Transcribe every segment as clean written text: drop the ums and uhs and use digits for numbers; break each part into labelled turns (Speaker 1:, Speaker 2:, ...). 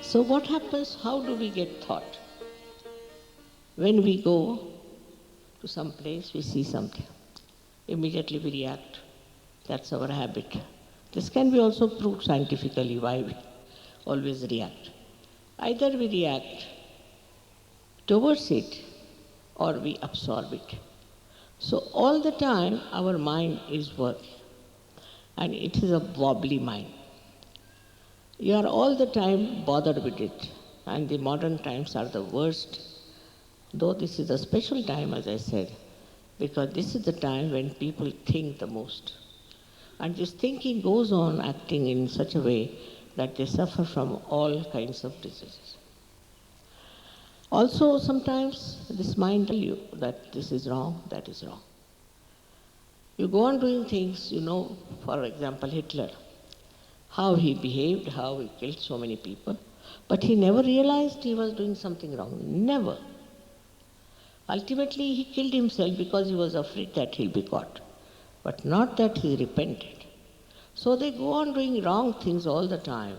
Speaker 1: So what happens? How do we get thought? When we go to some place, we see something. Immediately we react. That's our habit. This can be also proved scientifically why we always react. Either we react towards it or we absorb it. So all the time our mind is working, and it is a wobbly mind. You are all the time bothered with it, and the modern times are the worst. Though this is a special time, as I said, because this is the time when people think the most. And this thinking goes on acting in such a way that they suffer from all kinds of diseases. Also, sometimes this mind tells you that this is wrong, that is wrong. You go on doing things, for example, Hitler, how he behaved, how he killed so many people, but he never realized he was doing something wrong. Never. Ultimately, he killed himself because he was afraid that he'll be caught, but not that he repented. So they go on doing wrong things all the time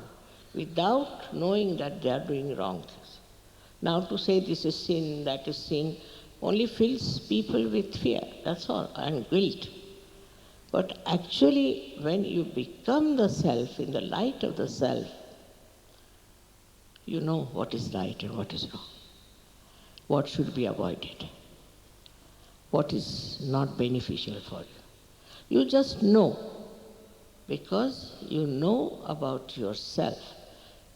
Speaker 1: without knowing that they are doing wrong things. Now to say this is sin, that is sin, only fills people with fear, that's all, and guilt. But actually, when you become the self, in the light of the self, you know what is right and what is wrong, what should be avoided, what is not beneficial for you. You just know, because you know about yourself.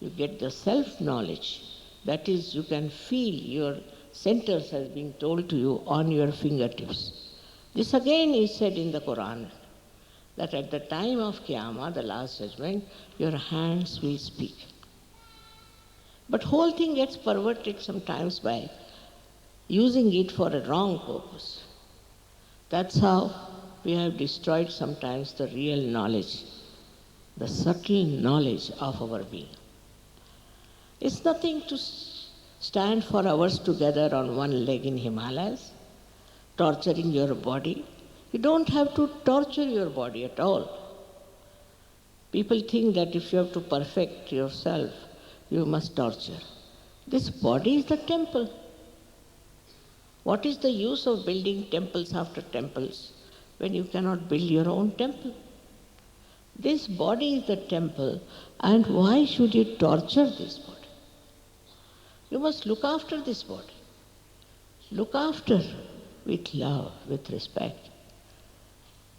Speaker 1: You get the self-knowledge. That is, you can feel your centers as being told to you on your fingertips. This again is said in the Quran, that at the time of Qiyamah, the last judgment, your hands will speak. But whole thing gets perverted sometimes by using it for a wrong purpose. That's how we have destroyed sometimes the real knowledge, the subtle knowledge of our being. It's nothing to stand for hours together on one leg in Himalayas, torturing your body. You don't have to torture your body at all. People think that if you have to perfect yourself, you must torture. This body is the temple. What is the use of building temples after temples when you cannot build your own temple? This body is the temple, and why should you torture this body? You must look after this body. Look after with love, with respect.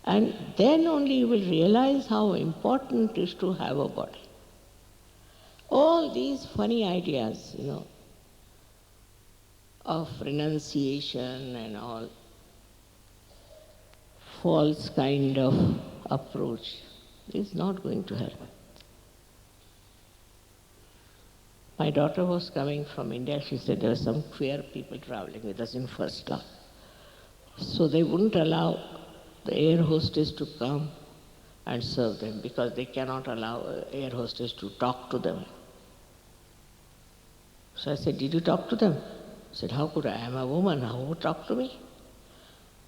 Speaker 1: And then only you will realize how important it is to have a body. All these funny ideas, of renunciation and all, false kind of approach is not going to help. My daughter was coming from India. She said there were some queer people traveling with us in first class. So they wouldn't allow the air hostess to come and serve them because they cannot allow an air hostess to talk to them. So I said, did you talk to them? I said, how could I? I am a woman. How would talk to me?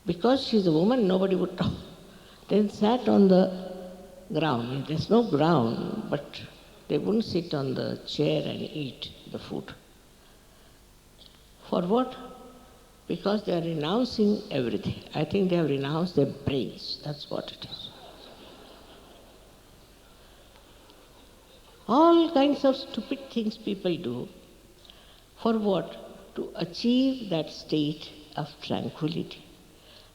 Speaker 1: Because she's a woman, nobody would talk. Then sat on the ground. There's no ground, but they wouldn't sit on the chair and eat the food. For what? Because they are renouncing everything. I think they have renounced their brains. That's what it is. All kinds of stupid things people do. For what? To achieve that state of tranquility,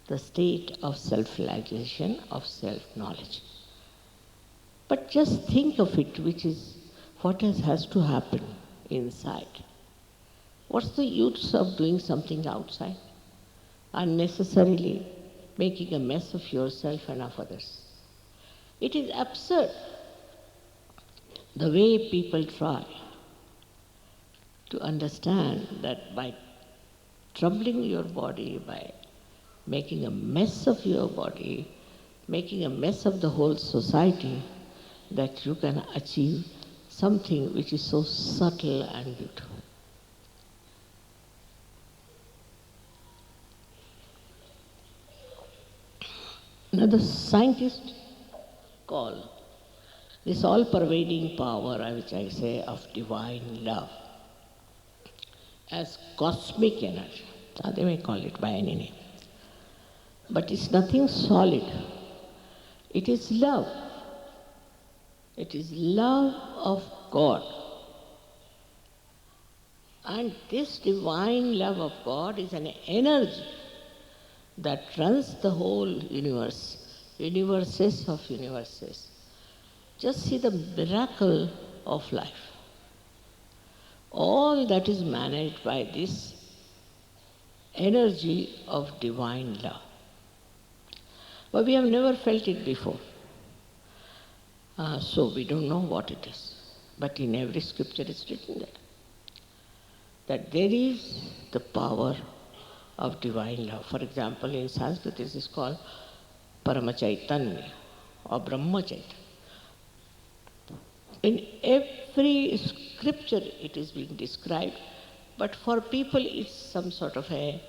Speaker 1: the state of self-realization, of self-knowledge. But just think of it, which is what has to happen inside. What's the use of doing something outside? Unnecessarily making a mess of yourself and of others. It is absurd the way people try to understand that by troubling your body, by making a mess of your body, making a mess of the whole society, that you can achieve something which is so subtle and beautiful. Now the scientists call This all-pervading power, which I say, of divine love, as cosmic energy. They may call it by any name. But it's nothing solid. It is love. It is love of God. And this divine love of God is an energy that runs the whole universe, universes of universes. Just see the miracle of life. All that is managed by this energy of divine love. But we have never felt it before. So we don't know what it is. But in every scripture it's written that there is the power of divine love. For example, in Sanskrit this is called Paramachaitanya or Brahmachaitanya. In every scripture it is being described, but for people it's some sort of an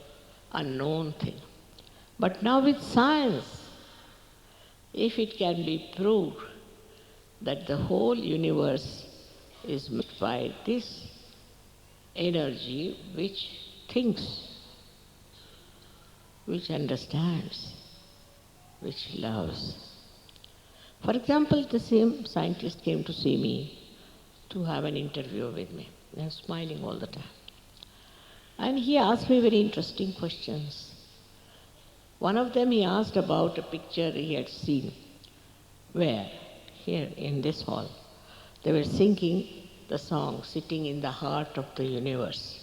Speaker 1: unknown thing. But now with science, if it can be proved that the whole universe is made by this energy which thinks, which understands, which loves. For example, the same scientist came to see me to have an interview with me. They are smiling all the time. And he asked me very interesting questions. One of them he asked about a picture he had seen where, here in this hall, they were singing the song, Sitting in the Heart of the Universe.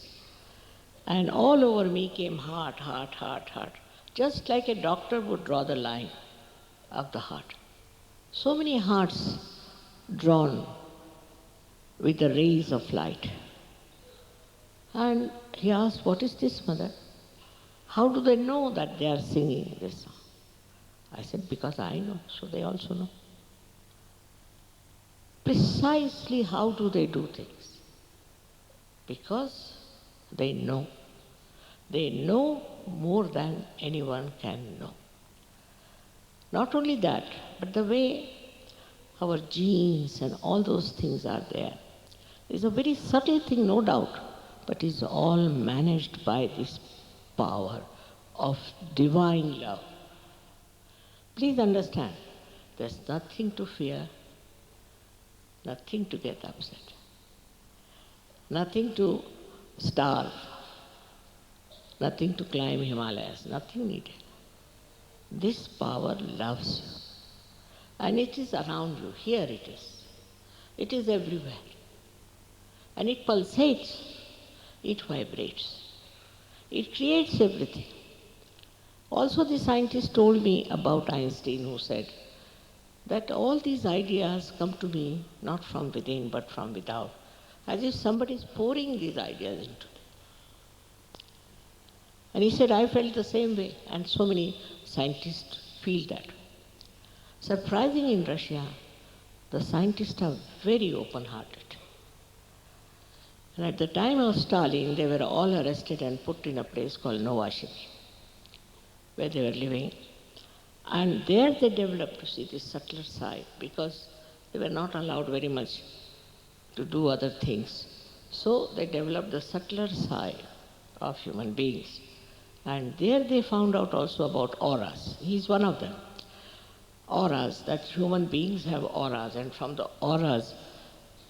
Speaker 1: And all over me came heart, heart, heart, heart. Just like a doctor would draw the line of the heart. So many hearts drawn with the rays of light. And he asked, what is this, mother? How do they know that they are singing this song? I said, because I know, so they also know. Precisely how do they do things? Because they know. They know more than anyone can know. Not only that, but the way our genes and all those things are there is a very subtle thing, no doubt, but is all managed by this power of divine love. Please understand, there's nothing to fear, nothing to get upset, nothing to starve, nothing to climb Himalayas, nothing needed. This power loves you. And it is around you. Here it is. It is everywhere. And it pulsates. It vibrates. It creates everything. Also, the scientist told me about Einstein, who said that all these ideas come to me not from within but from without, as if somebody is pouring these ideas into me. And he said, I felt the same way, and so many scientists feel that. Surprising, in Russia, the scientists are very open-hearted. And at the time of Stalin, they were all arrested and put in a place called Novosibirsk, where they were living. And there they developed, this subtler side, because they were not allowed very much to do other things. So they developed the subtler side of human beings. And there they found out also about auras. He's one of them. Auras, that human beings have auras, and from the auras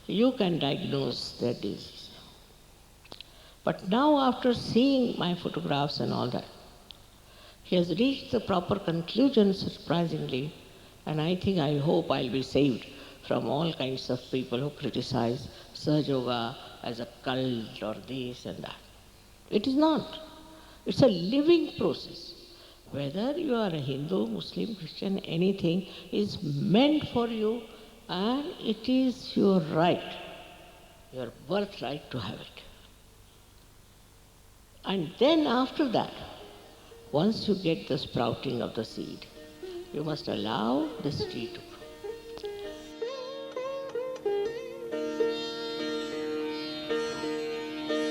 Speaker 1: you can diagnose their disease. But now, after seeing my photographs and all that, he has reached the proper conclusion, surprisingly, and I hope I'll be saved from all kinds of people who criticize Sahaja Yoga as a cult or this and that. It is not. It's a living process. Whether you are a Hindu, Muslim, Christian, anything is meant for you, and it is your right, your birthright to have it. And then after that, once you get the sprouting of the seed, you must allow the seed to